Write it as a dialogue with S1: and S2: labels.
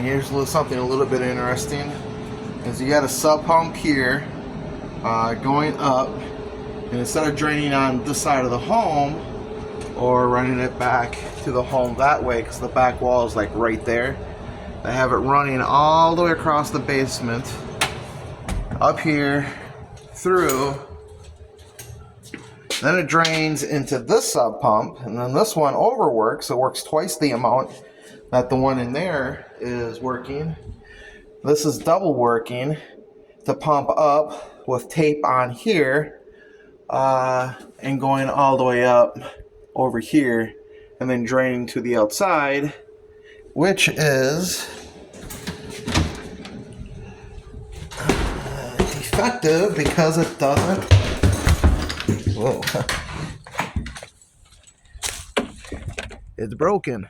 S1: here's something a little bit interesting. Is you got a sub pump here going up, and instead of draining on this side of the home or running it back to the home that way, because the back wall is like right there, I have it running all the way across the basement, up here, through. Then it drains into this sub pump, and then this one overworks. It works twice the amount that the one in there is working. This is double working to pump up with tape on here and going all the way up over here, and then draining to the outside, which is defective because it doesn't. Whoa. It's broken.